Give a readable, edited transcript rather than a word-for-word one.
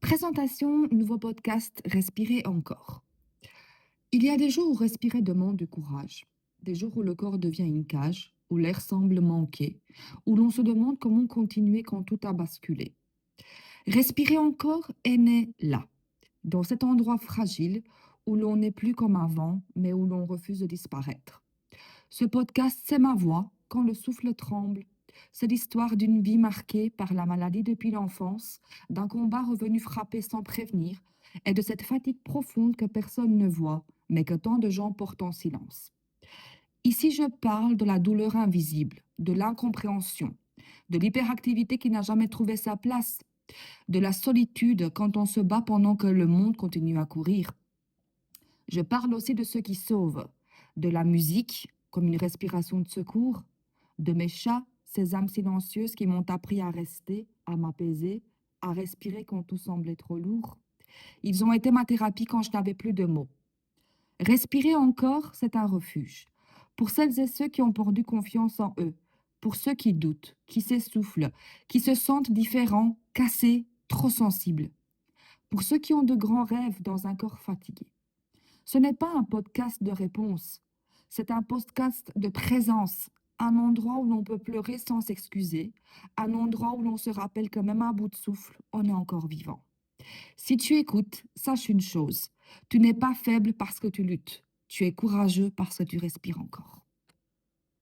Présentation, nouveau podcast, respirer encore. Il y a des jours où respirer demande du courage, des jours où le corps devient une cage, où l'air semble manquer, où l'on se demande comment continuer quand tout a basculé. Respirer encore est né là, dans cet endroit fragile où l'on n'est plus comme avant, mais où l'on refuse de disparaître. Ce podcast, c'est ma voix quand le souffle tremble. C'est l'histoire d'une vie marquée par la maladie depuis l'enfance, d'un combat revenu frapper sans prévenir, et de cette fatigue profonde que personne ne voit, mais que tant de gens portent en silence. Ici, je parle de la douleur invisible, de l'incompréhension, de l'hyperactivité qui n'a jamais trouvé sa place, de la solitude quand on se bat pendant que le monde continue à courir. Je parle aussi de ceux qui sauvent, de la musique comme une respiration de secours, de mes chats, ces âmes silencieuses qui m'ont appris à rester, à m'apaiser, à respirer quand tout semblait trop lourd. Ils ont été ma thérapie quand je n'avais plus de mots. Respirer encore, c'est un refuge. Pour celles et ceux qui ont perdu confiance en eux, pour ceux qui doutent, qui s'essoufflent, qui se sentent différents, cassés, trop sensibles, pour ceux qui ont de grands rêves dans un corps fatigué. Ce n'est pas un podcast de réponse, c'est un podcast de présence, un endroit où l'on peut pleurer sans s'excuser, un endroit où l'on se rappelle que même à bout de souffle, on est encore vivant. Si tu écoutes, sache une chose, tu n'es pas faible parce que tu luttes, tu es courageux parce que tu respires encore.